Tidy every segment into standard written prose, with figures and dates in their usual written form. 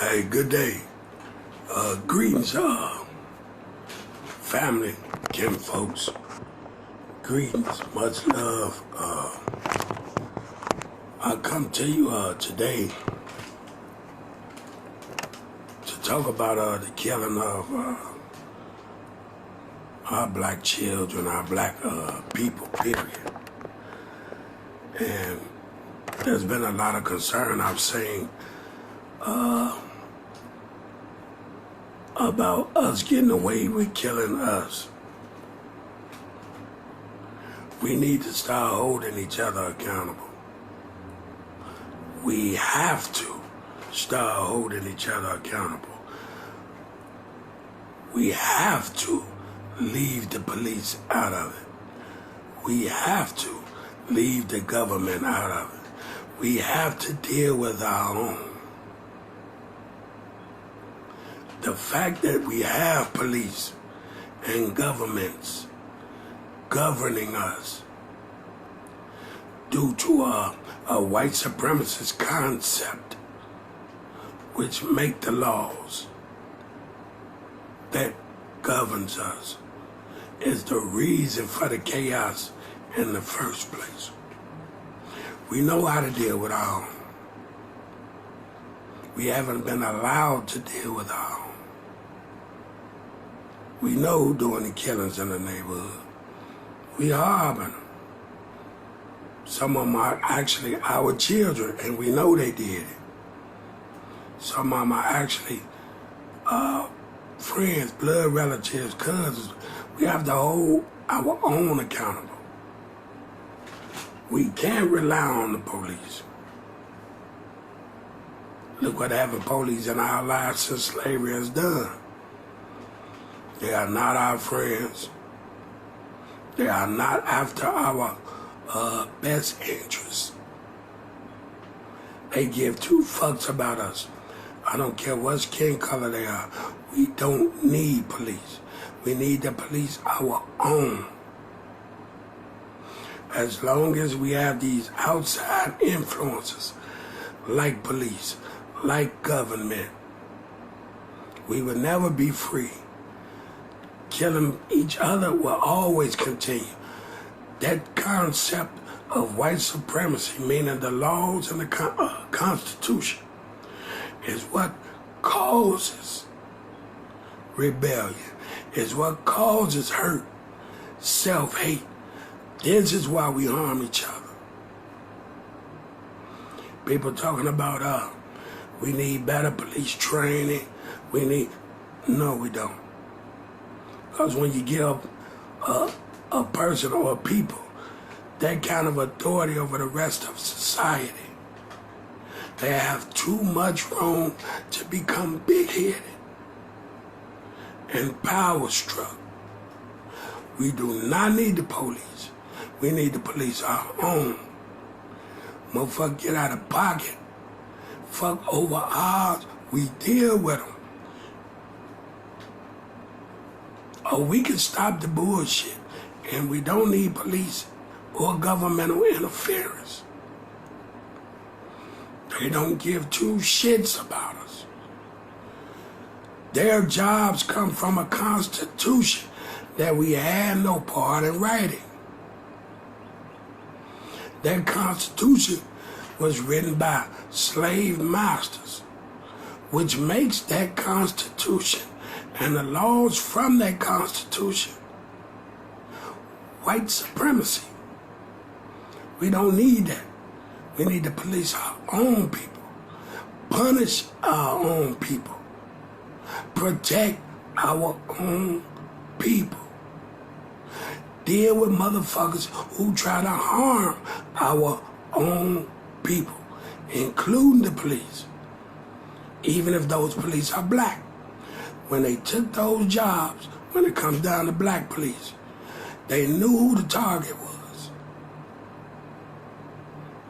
Hey, good day. Greetings, family, kin folks. Greetings, much love. I come to you today to talk about the killing of our black children, our black people, period. And there's been a lot of concern I've seen about us getting away with killing us. We need to start holding each other accountable. We have to start holding each other accountable. We have to leave the police out of it. We have to leave the government out of it. We have to deal with our own. The fact that we have police and governments governing us due to a white supremacist concept which make the laws that governs us is the reason for the chaos in the first place. We know how to deal with our own. We haven't been allowed to deal with our own. We know who doing the killings in the neighborhood. We harboring them. Some of them are actually our children, and we know they did it. Some of them are actually friends, blood relatives, cousins. We have to hold our own accountable. We can't rely on the police. Look what having police in our lives since slavery has done. They are not our friends. They are not after our best interests. They give two fucks about us. I don't care what skin color they are. We don't need police. We need to police our own. As long as we have these outside influences, like police, like government, we will never be free. Killing each other will always continue. That concept of white supremacy, meaning the laws and the Constitution, is what causes rebellion, is what causes hurt, self-hate. This is why we harm each other. People talking about, we need better police training. No, we don't. Because when you give a person or a people that kind of authority over the rest of society, they have too much room to become big-headed and power-struck. We do not need the police. We need to police our own. Motherfucker get out of pocket. Fuck over ours. We deal with them. Or we can stop the bullshit, and we don't need police or governmental interference. They don't give two shits about us. Their jobs come from a constitution that we had no part in writing. That constitution was written by slave masters, which makes that constitution and the laws from that constitution white supremacy. We don't need that. We need to police our own people, punish our own people, protect our own people, deal with motherfuckers who try to harm our own people, including the police, even if those police are black. When they took those jobs, when it comes down to black police, they knew who the target was.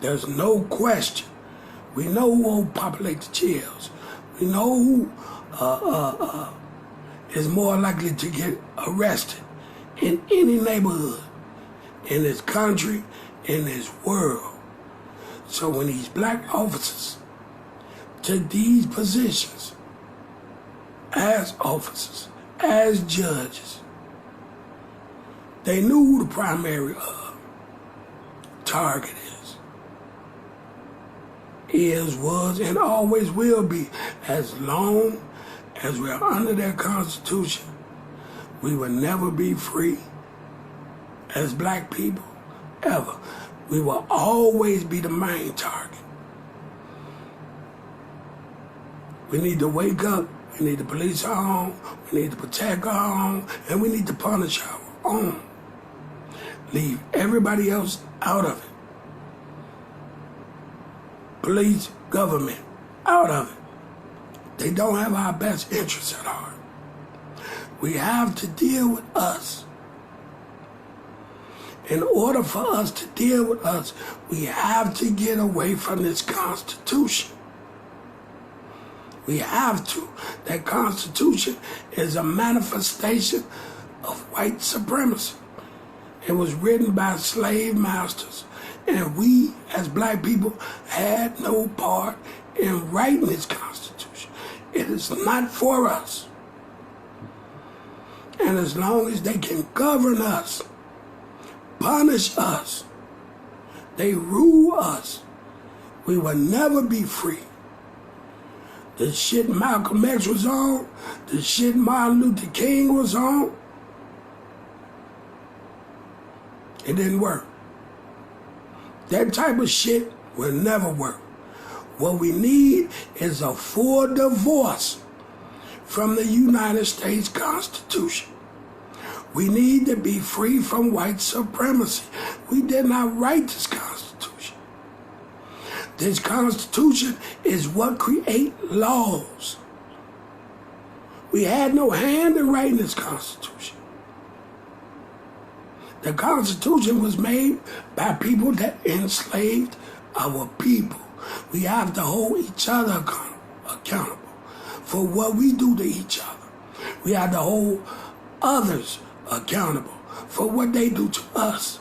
There's no question. We know who will populate the jails. We know who is more likely to get arrested in any neighborhood, in this country, in this world. So when these black officers to these positions as officers, as judges. They knew who the primary target is, was, and always will be. As long as we're under their Constitution, we will never be free as black people, ever. We will always be the main target. We need to wake up, we need to police our own, we need to protect our own, and we need to punish our own. Leave everybody else out of it. Police, government, out of it. They don't have our best interests at heart. We have to deal with us. In order for us to deal with us, we have to get away from this Constitution. We have to. That Constitution is a manifestation of white supremacy. It was written by slave masters, and we, as black people, had no part in writing this Constitution. It is not for us. And as long as they can govern us, punish us, they rule us, we will never be free. The shit Malcolm X was on, the shit Martin Luther King was on, it didn't work. That type of shit will never work. What we need is a full divorce from the United States Constitution. We need to be free from white supremacy. We did not write this Constitution. This Constitution is what creates laws. We had no hand in writing this Constitution. The Constitution was made by people that enslaved our people. We have to hold each other accountable for what we do to each other. We have to hold others accountable for what they do to us.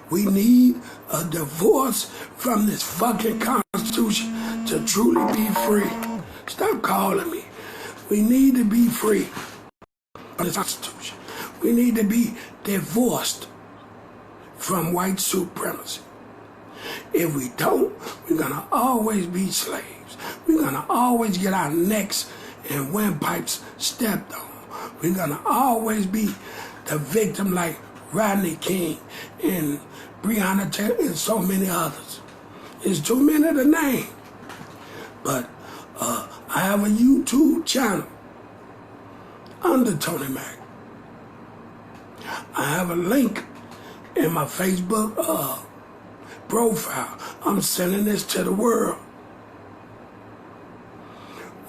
We need a divorce from this fucking Constitution to truly be free. Stop calling me. We need to be free from this Constitution. We need to be divorced from white supremacy. If we don't, we're going to always be slaves. We're going to always get our necks and windpipes stepped on. We're going to always be the victim like Rodney King and Breonna Taylor and so many others. It's too many to name. But I have a YouTube channel under Tony Mack. I have a link in my Facebook profile. I'm sending this to the world.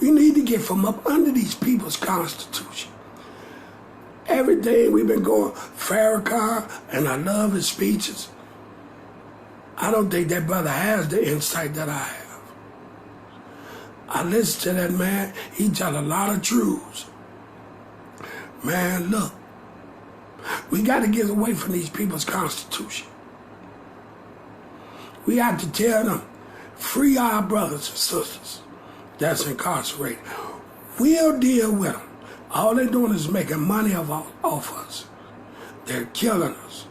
We need to get from up under these people's Constitution. Every day we've been going, Farrakhan, and I love his speeches. I don't think that brother has the insight that I have. I listen to that man. He tell a lot of truths. Man, look. We got to get away from these people's Constitution. We have to tell them, free our brothers and sisters that's incarcerated. We'll deal with them. All they're doing is making money off us. They're killing us.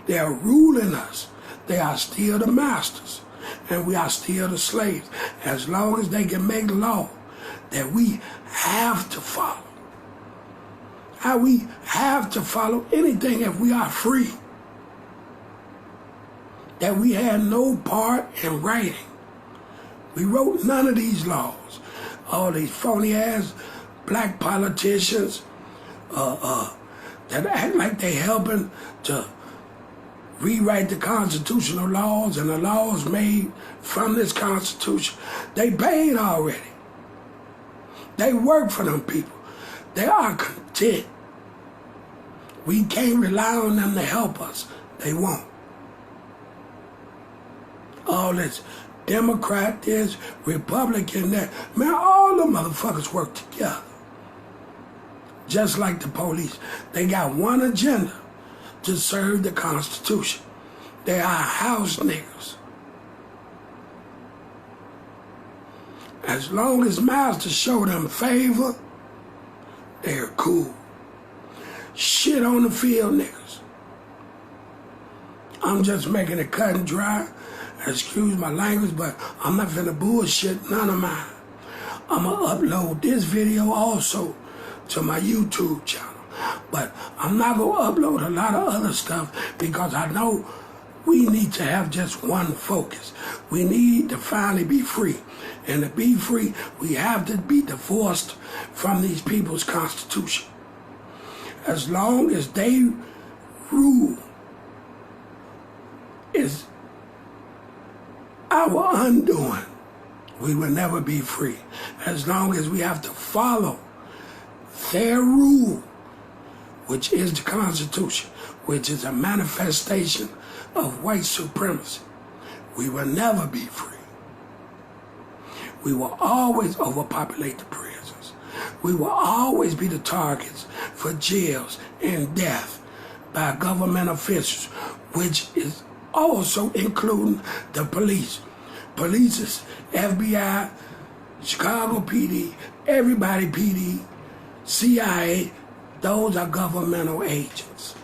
They're ruling us. They are still the masters, and we are still the slaves. As long as they can make law that we have to follow. How we have to follow anything if we are free. That we had no part in writing. We wrote none of these laws. All these phony ass black politicians that act like they helping to rewrite the constitutional laws and the laws made from this Constitution. They paid already. They work for them people. They are content. We can't rely on them to help us. They won't. All this Democrat this, Republican that. Man, all the motherfuckers work together. Just like the police. They got one agenda, to serve the Constitution. They are house niggas. As long as masters show them favor, they're cool. Shit on the field, niggas. I'm just making it cut and dry. Excuse my language, but I'm not finna bullshit none of mine. I'ma upload this video also to my YouTube channel. But I'm not gonna upload a lot of other stuff because I know we need to have just one focus. We need to finally be free. And to be free, we have to be divorced from these people's constitution. As long as they rule is our undoing, we will never be free. As long as we have to follow their rule, which is the Constitution, which is a manifestation of white supremacy, we will never be free. We will always overpopulate the prisons. We will always be the targets for jails and death by government officials, which is also including the police. Police is FBI, Chicago PD, everybody PD, CIA, those are governmental agents.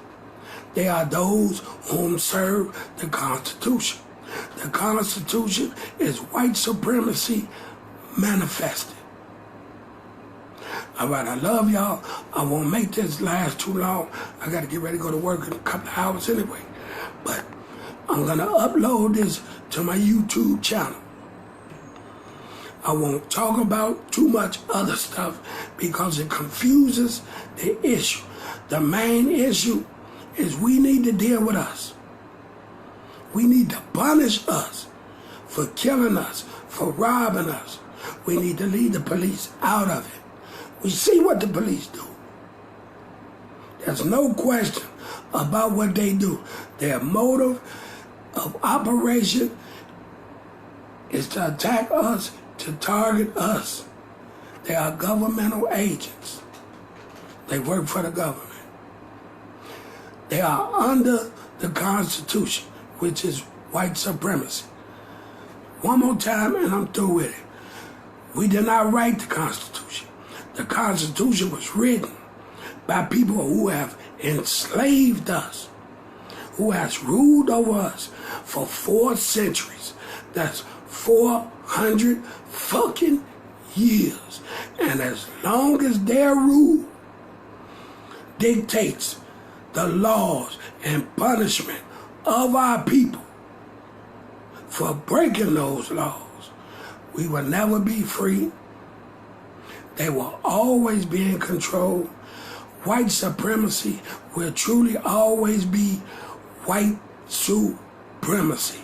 They are those whom serve the Constitution. The Constitution is white supremacy manifested. All right, I love y'all. I won't make this last too long. I got to get ready to go to work in a couple of hours anyway. But I'm going to upload this to my YouTube channel. I won't talk about too much other stuff because it confuses the issue. The main issue is we need to deal with us. We need to punish us for killing us, for robbing us. We need to leave the police out of it. We see what the police do. There's no question about what they do. Their motive of operation is to attack us, to target us. They are governmental agents. They work for the government. They are under the Constitution, which is white supremacy. One more time and I'm through with it. We did not write the Constitution. The Constitution was written by people who have enslaved us, who has ruled over us for 4 centuries. That's 400 fucking years. And as long as their rule dictates the laws and punishment of our people for breaking those laws, we will never be free. They will always be in control. White supremacy will truly always be white supremacy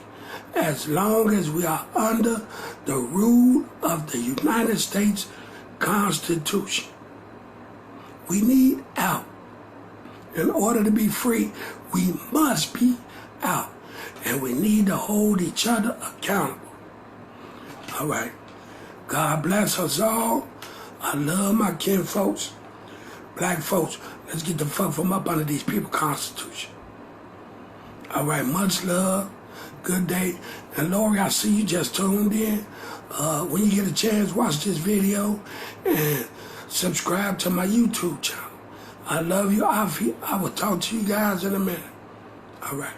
as long as we are under the rule of the United States Constitution. We need out. In order to be free, we must be out. And we need to hold each other accountable. All right. God bless us all. I love my kin folks. Black folks, let's get the fuck from up under these people's Constitution. All right, much love. Good day. And Lori, I see you just tuned in. When you get a chance, watch this video and subscribe to my YouTube channel. I love you. I will talk to you guys in a minute. All right.